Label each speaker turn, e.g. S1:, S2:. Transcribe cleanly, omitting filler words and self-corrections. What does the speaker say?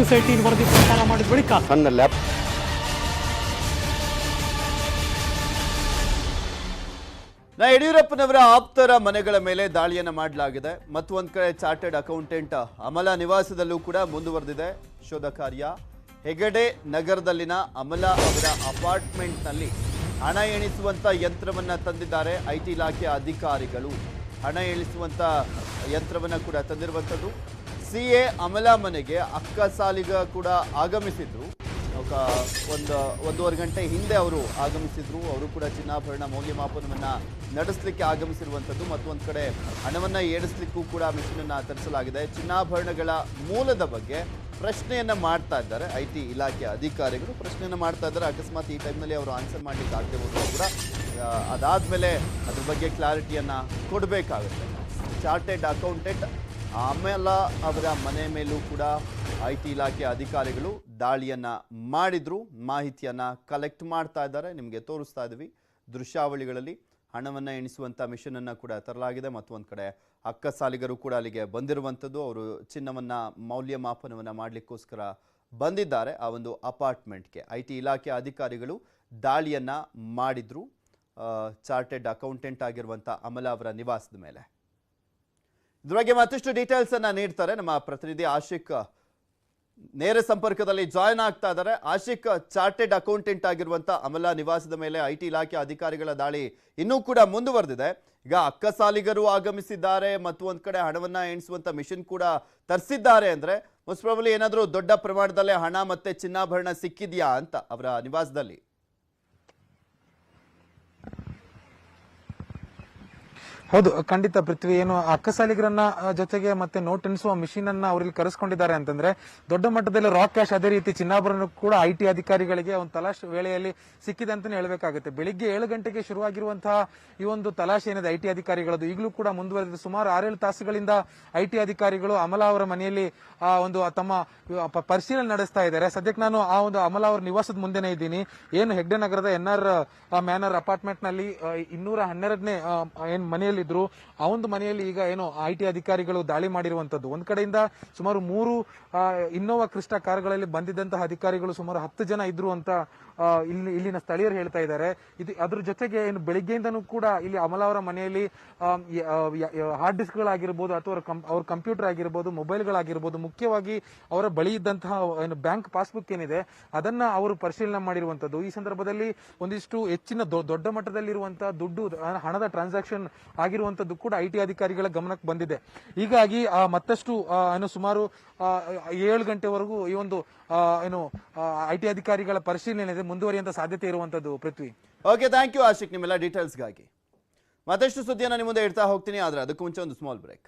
S1: 18 ವರದಿ ಪ್ರಸಾರ ಮಾಡಿದ ಬಳಿಕ
S2: ನನ್ನ ಲ್ಯಾಪ್ ಯಡಿಯೂರಪ್ಪನವರ ಆಪ್ತರ ಮನೆಗಳ ಮೇಲೆ ದಾಳಿಯನ್ನು ಮಾಡಲಾಗಿದೆ ಮತ್ತು ಒಂದ್ ಕಡೆ ಚಾರ್ಟರ್ಡ್ ಅಕೌಂಟೆಂಟ್ ಅಮಲಾ ನಿವಾಸದಲ್ಲೂ ಕೂಡ ಮುಂದುವರೆದಿದೆ ಶೋಧ ಕಾರ್ಯ. ಹೆಗಡೆ ನಗರದಲ್ಲಿನ ಅಮಲಾ ಅವರ ಅಪಾರ್ಟ್ಮೆಂಟ್ನಲ್ಲಿ ಹಣ ಎಣಿಸುವಂತ ಯಂತ್ರವನ್ನ ತಂದಿದ್ದಾರೆ ಐಟಿ ಇಲಾಖೆಯ ಅಧಿಕಾರಿಗಳು. ಹಣ ಎಣಿಸುವಂತ ಯಂತ್ರವನ್ನ ಕೂಡ ತಂದಿರುವಂಥದ್ದು. ಸಿಎ ಅಮಲಾ ಮನೆಗೆ ಅಕ್ಕ ಸಾಲಿಗ ಕೂಡ ಆಗಮಿಸಿದ್ರು. ಒಂದೂವರೆ ಗಂಟೆ ಹಿಂದೆ ಅವರು ಆಗಮಿಸಿದ್ರು. ಅವರು ಕೂಡ ಚಿನ್ನಾಭರಣ ಮೌಲ್ಯಮಾಪನವನ್ನ ನಡೆಸಲಿಕ್ಕೆ ಆಗಮಿಸಿರುವಂಥದ್ದು. ಮತ್ತೊಂದು ಕಡೆ ಹಣವನ್ನ ಏಡಿಸ್ಲಿಕ್ಕೂ ಕೂಡ ಮಿಷನ್ ಅನ್ನ ತರಿಸಲಾಗಿದೆ. ಚಿನ್ನಾಭರಣಗಳ ಮೂಲದ ಬಗ್ಗೆ ಪ್ರಶ್ನೆಯನ್ನ ಮಾಡ್ತಾ ಇದ್ದಾರೆ ಐಟಿ ಇಲಾಖೆಯ ಅಧಿಕಾರಿಗಳು. ಪ್ರಶ್ನೆಯನ್ನ ಮಾಡ್ತಾ ಇದ್ದಾರೆ. ಅಕಸ್ಮಾತ್ ಈ ಟೈಮ್ನಲ್ಲಿ ಅವರು ಆನ್ಸರ್ ಮಾಡ್ಲಿಕ್ಕೆ ಆಗದೆ ಹೋದ್ರು ಕೂಡ ಅದಾದ್ಮೇಲೆ ಅದ್ರ ಬಗ್ಗೆ ಕ್ಲಾರಿಟಿಯನ್ನ ಕೊಡಬೇಕಾಗುತ್ತೆ. ಚಾರ್ಟೆಡ್ ಅಕೌಂಟೆಂಟ್ ಅಮಲಾ ಅವರ ಮನೆ ಮೇಲೂ ಕೂಡ ಐಟಿ ಇಲಾಖೆಯ ಅಧಿಕಾರಿಗಳು ದಾಳಿಯನ್ನ ಮಾಡಿದ್ರು. ಮಾಹಿತಿಯನ್ನ ಕಲೆಕ್ಟ್ ಮಾಡ್ತಾ ಇದ್ದಾರೆ. ನಿಮಗೆ ತೋರಿಸ್ತಾ ಇದ್ವಿ ದೃಶ್ಯಾವಳಿಗಳಲ್ಲಿ. ಹಣವನ್ನ ಎಣಿಸುವಂತ ಮಿಷನ್ ಅನ್ನ ಕೂಡ ತರಲಾಗಿದೆ. ಮತ್ತೊಂದು ಕಡೆ ಅಕ್ಕ ಸಾಲಿಗರು ಕೂಡ ಅಲ್ಲಿಗೆ ಬಂದಿರುವಂಥದ್ದು. ಅವರು ಚಿನ್ನವನ್ನ ಮೌಲ್ಯಮಾಪನವನ್ನ ಮಾಡಲಿಕ್ಕೋಸ್ಕರ ಬಂದಿದ್ದಾರೆ ಆ ಒಂದು ಅಪಾರ್ಟ್ಮೆಂಟ್ಗೆ. ಐಟಿ ಇಲಾಖೆಯ ಅಧಿಕಾರಿಗಳು ದಾಳಿಯನ್ನ ಮಾಡಿದ್ರು ಚಾರ್ಟೆಡ್ ಅಕೌಂಟೆಂಟ್ ಆಗಿರುವಂಥ ಅಮಲಾ ಅವರ ನಿವಾಸದ ಮೇಲೆ. ಇದ್ರ ಬಗ್ಗೆ ಮತ್ತಷ್ಟು ಡೀಟೇಲ್ಸ್ ಅನ್ನ ನೀಡ್ತಾರೆ ನಮ್ಮ ಪ್ರತಿನಿಧಿ ಆಶಿಕ್. ನೇರ ಸಂಪರ್ಕದಲ್ಲಿ ಜಾಯ್ನ್ ಆಗ್ತಾ ಇದ್ದಾರೆ. ಆಶಿಕ್, ಚಾರ್ಟೆಡ್ ಅಕೌಂಟೆಂಟ್ ಆಗಿರುವಂತ ಅಮಲಾ ನಿವಾಸದ ಮೇಲೆ ಐಟಿ ಇಲಾಖೆ ಅಧಿಕಾರಿಗಳ ದಾಳಿ ಇನ್ನೂ ಕೂಡ ಮುಂದುವರೆದಿದೆ. ಈಗ ಅಕ್ಕಸಾಲಿಗರು ಆಗಮಿಸಿದ್ದಾರೆ ಮತ್ತು ಒಂದ್ ಕಡೆ ಹಣವನ್ನ ಎಣಿಸುವಂತ ಮಿಷನ್ ಕೂಡ ತರಿಸಿದ್ದಾರೆ. ಅಂದ್ರೆ ಮೋಸ್ಟ್ ಪ್ರಾಬಬ್ಲಿ ಏನಾದರೂ ದೊಡ್ಡ ಪ್ರಮಾಣದಲ್ಲಿ ಹಣ ಮತ್ತೆ ಚಿನ್ನಾಭರಣ ಸಿಕ್ಕಿದ್ಯಾ ಅಂತ ಅವರ ನಿವಾಸದಲ್ಲಿ?
S3: ಹೌದು, ಖಂಡಿತ ಪೃಥ್ವಿ. ಏನು ಅಕ್ಕಸಾಲಿಗರನ್ನ ಜೊತೆಗೆ ಮತ್ತೆ ನೋಟ್ ಎಣಿಸುವ ಮಿಷಿನ್ ಅನ್ನ ಅವರಲ್ಲಿ ಕರೆಸ್ಕೊಂಡಿದ್ದಾರೆ ಅಂತಂದ್ರೆ ದೊಡ್ಡ ಮಟ್ಟದಲ್ಲಿ ರಾಕ್ ಕ್ಯಾಶ್, ಅದೇ ರೀತಿ ಚಿನ್ನಾಭರಣ ಕೂಡ ಐಟಿ ಅಧಿಕಾರಿಗಳಿಗೆ ಒಂದು ತಲಾಶ್ ವೇಳೆಯಲ್ಲಿ ಸಿಕ್ಕಿದೆ ಅಂತಾನೆ ಹೇಳ್ಬೇಕಾಗುತ್ತೆ. ಬೆಳಿಗ್ಗೆ 7 ಗಂಟೆಗೆ ಶುರುವಾಗಿರುವಂತಹ ಈ ಒಂದು ತಲಾಶೆ ಏನಿದೆ ಐಟಿ ಅಧಿಕಾರಿಗಳದ್ದು ಈಗಲೂ ಕೂಡ ಮುಂದುವರೆದಿದೆ. ಸುಮಾರು 6-7 ತಾಸುಗಳಿಂದ ಐಟಿ ಅಧಿಕಾರಿಗಳು ಅಮಲಾ ಅವರ ಮನೆಯಲ್ಲಿ ಒಂದು ತಮ್ಮ ಪರಿಶೀಲನೆ ನಡೆಸ್ತಾ ಇದ್ದಾರೆ. ಸದ್ಯಕ್ಕೆ ನಾನು ಆ ಒಂದು ಅಮಲಾ ಅವರ ನಿವಾಸದ ಮುಂದೆನೇ ಇದ್ದೀನಿ. ಏನು ಹೆಗ್ಡೆ ನಗರದ NR ಮ್ಯಾನರ್ ಅಪಾರ್ಟ್ಮೆಂಟ್ ನಲ್ಲಿ 212ನೇ ಏನ್ ಮನೆಯಲ್ಲಿ ಇದ್ರು ಆ ಒಂದು ಮನೆಯಲ್ಲಿ ಈಗ ಏನು ಐಟಿ ಅಧಿಕಾರಿಗಳು ದಾಳಿ ಮಾಡಿರುವಂತದ್ದು. ಒಂದ್ ಕಡೆಯಿಂದ ಸುಮಾರು 3 ಇನ್ನೋವಾ ಕ್ರಿಸ್ಟಾ ಕಾರುಗಳಲ್ಲಿ ಬಂದಿದ್ದಂತಹ ಅಧಿಕಾರಿಗಳು ಸುಮಾರು 10 ಜನ ಇದ್ರು ಅಂತ ಇಲ್ಲಿನ ಸ್ಥಳೀಯರು ಹೇಳ್ತಾ ಇದ್ದಾರೆ. ಅದ್ರ ಜೊತೆಗೆ ಏನು ಬೆಳಿಗ್ಗೆಯಿಂದನೂ ಕೂಡ ಇಲ್ಲಿ ಅಮಲಾ ಅವರ ಮನೆಯಲ್ಲಿ ಹಾರ್ಡ್ ಡಿಸ್ಕ್ಗಳಾಗಿರ್ಬೋದು ಅಥವಾ ಅವ್ರ ಕಂಪ್ಯೂಟರ್ ಆಗಿರ್ಬೋದು, ಮೊಬೈಲ್ಗಳಾಗಿರ್ಬೋದು, ಮುಖ್ಯವಾಗಿ ಅವರ ಬಳಿ ಇದ್ದಂತಹ ಏನು ಬ್ಯಾಂಕ್ ಪಾಸ್ಬುಕ್ ಏನಿದೆ ಅದನ್ನ ಅವರು ಪರಿಶೀಲನೆ ಮಾಡಿರುವಂತದ್ದು. ಈ ಸಂದರ್ಭದಲ್ಲಿ ಒಂದಿಷ್ಟು ಹೆಚ್ಚಿನ ದೊಡ್ಡ ಮಟ್ಟದಲ್ಲಿರುವಂತಹ ದುಡ್ಡು, ಹಣದ ಟ್ರಾನ್ಸಾಕ್ಷನ್ ಆಗಿರುವಂತದ್ದು ಕೂಡ ಐಟಿ ಅಧಿಕಾರಿಗಳ ಗಮನಕ್ಕೆ ಬಂದಿದೆ. ಹೀಗಾಗಿ ಮತ್ತಷ್ಟು ಏನು ಸುಮಾರು 7 ಗಂಟೆವರೆಗೂ ಈ ಒಂದು ಏನು ಐಟಿ ಅಧಿಕಾರಿಗಳ ಪರಿಶೀಲನೆ ಮುಂದುವರಿಯುವಂತ ಸಾಧ್ಯತೆ ಇರುವಂತದ್ದು. ಪೃಥ್ವಿ,
S2: ಓಕೆ, ಥ್ಯಾಂಕ್ ಯು ಆಶಿಕ್ ನಿಮ್ಮೆಲ್ಲ ಡೀಟೇಲ್ಸ್ಗಾಗಿ. ಮತ್ತಷ್ಟು ಸುದ್ದಿಯನ್ನು ನಿಮ್ಮ ಮುಂದೆ ಇಡ್ತಾ ಹೋಗ್ತೀನಿ. ಆದ್ರೆ ಅದಕ್ಕೂ ಮುಂಚೆ ಒಂದು ಸ್ಮಾಲ್ ಬ್ರೇಕ್.